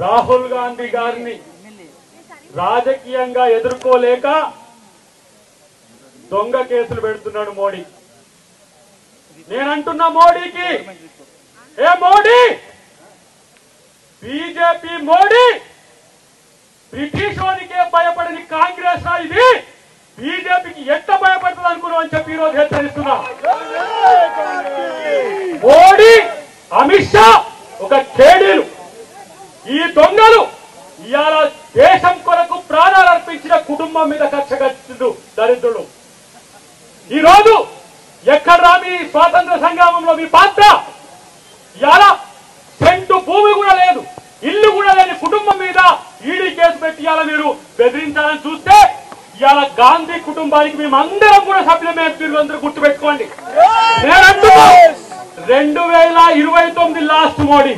రాహుల్ గాంధీ గారిని రాజకీయంగా ఎదుర్కోలేక దొంగ కేసులు పెడుతున్నాడు మోడీ. నేనంటున్నా మోడీకి, ఏ మోడీ, బీజేపీ మోడీ బ్రిటిష్ వారికే భయపడని కాంగ్రెస్ ఇది బీజేపీకి ఎంత భయపడుతుంది అనుకున్నాం అని చెప్పి ఈరోజు హెచ్చరిస్తున్నా. మోడీ, అమిత్ షా ఒక కేడీలు, ఈ దొంగలు ఇవాళ దేశం కొరకు ప్రాణాలు అర్పించిన కుటుంబం మీద కక్ష కట్టిండు దరిద్రుడు. ఈ రోజు ఎక్కడ మీ స్వాతంత్ర సంగ్రామంలో మీ పాత్ర? ఇవాళ సెంటు భూమి కూడా లేదు, ఇల్లు కూడా లేని కుటుంబం మీద ఈడీ కేసు పెట్టి ఇవాళ మీరు బెదిరించాలని చూస్తే ఇవాళ గాంధీ కుటుంబానికి మేమందరం కూడా సభ్యులమే. అందరూ గుర్తుపెట్టుకోండి. నేనంటున్నా 2029 లాస్ట్ మోడీ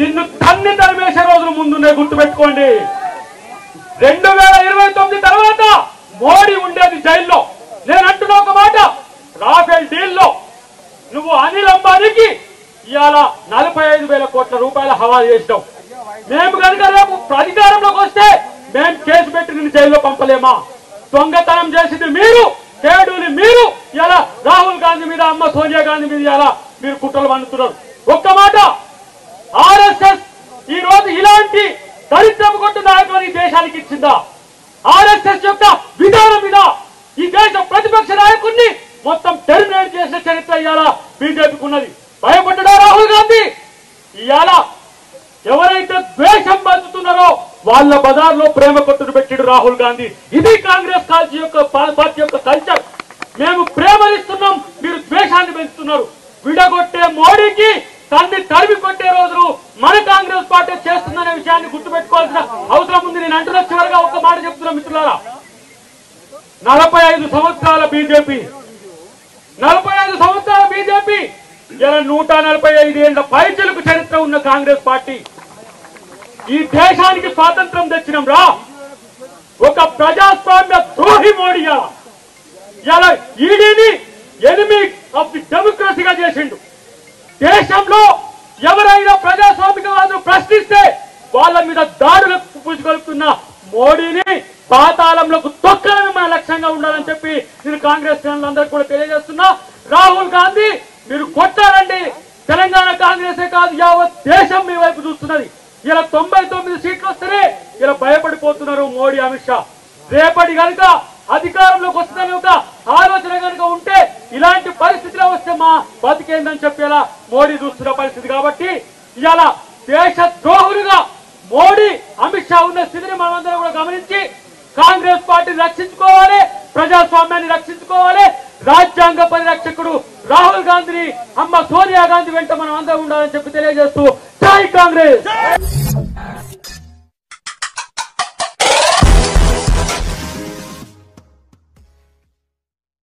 నిన్ను తన్ని తరిమేసే రోజులు ముందున్నాయి, గుర్తుపెట్టుకోండి. 2029 తర్వాత మోడీ ఉండేది జైల్లో. నేను అంటున్నా ఒక మాట, రాఫెల్ డీల్లో నువ్వు అనిల్ అంబానీకి ఇవాళ 45,000 కోట్ల రూపాయల హవాలా చేసినావు. మేము కనుక రేపు అధికారంలోకి వస్తే మేము కేసు పెట్టి నిన్ను జైల్లో పంపలేమా? దొంగతనం చేసింది మీరు, కేడుని మీరు. ఇలా రాహుల్ గాంధీ మీద, అమ్మ సోనియా గాంధీ మీద ఇలా మీరు కుట్రలు పండుతున్నారు. ఒక్క మాట, ఆర్ఎస్ఎస్ ఈ రోజు ఇలాంటి దరిద్రపు కొట్టు నాయకులను ఈ దేశానికి ఇచ్చిందా? ఆర్ఎస్ఎస్ యొక్క విధానం మీద ఈ దేశ ప్రతిపక్ష నాయకుడిని మొత్తం టెర్మినేట్ చేసిన చరిత్ర ఇవాళ బీజేపీకి ఉన్నది. భయపడ్డా రాహుల్ గాంధీ? ఇవాళ ఎవరైతే ద్వేషం పంచుతున్నారో వాళ్ళ బజార్లో ప్రేమ కొట్టును పెట్టిడు రాహుల్ గాంధీ. ఇది కాంగ్రెస్ పార్టీ యొక్క కల్చర్. మేము ప్రేమనిస్తున్నాం, మీరు ద్వేషాన్ని పెంచుతున్నారు. విడగొట్టే మోడీకి తన్ని తరిమి కొట్టే రోజులు మన కాంగ్రెస్ పార్టీ చేస్తుందనే విషయాన్ని గుర్తుపెట్టుకోవాల్సిన అవసరం ఉంది. నేను అంటున్న చివరిగా ఒక మాట చెప్తున్నా మిత్రులారా, 45 సంవత్సరాల బీజేపీ, 45 సంవత్సరాల బీజేపీ, ఇలా 145 ఏళ్ల పైచిలకు చరిత్ర ఉన్న కాంగ్రెస్ పార్టీ ఈ దేశానికి స్వాతంత్రం తెచ్చినాం రా. ఒక ప్రజాస్వామ్య ద్రోహి మోడీ ఇలా ఈడీని ఎనిమీ ఆఫ్ ది డెమోక్రసీగా చేసిండు. దేశంలో ఎవరైనా ప్రజాస్వామికవాదులు ప్రశ్నిస్తే వాళ్ళ మీద దాడులకు పూజగలుపుతున్న మోడీని పాతాళంలోకి తొక్కడమే మన లక్ష్యంగా ఉండాలని చెప్పి నేను కాంగ్రెస్ శ్రేణులందరికీ కూడా తెలియజేస్తున్నా. రాహుల్ గాంధీ మీరు కొట్టారండి, తెలంగాణ కాంగ్రెసే కాదు యావత్ దేశం మీ వైపు చూస్తున్నది. ఇలా 99 సీట్లు వస్తేనే ఇలా భయపడిపోతున్నారు మోడీ, అమిత్ షా. రేపటి కనుక అధికారంలోకి వస్తుందని ఒక ఆలోచన కనుక ఉంటే ఇలాంటి పరిస్థితిలో వస్తే మా బతికేందని చెప్పేలా మోడీ చూస్తున్న పరిస్థితి. కాబట్టి ఇవాళ దేశ ద్రోహులుగా మోడీ, అమిత్ షా ఉన్న స్థితిని మనమందరం కూడా గమనించి కాంగ్రెస్ పార్టీని రక్షించుకోవాలి, ప్రజాస్వామ్యాన్ని రక్షించుకోవాలి. రాజ్యాంగ పరిరక్షకుడు రాహుల్ గాంధీని, అమ్మ సోనియా గాంధీ వెంట మనం అందరం ఉండాలని చెప్పి తెలియజేస్తూ జై కాంగ్రెస్.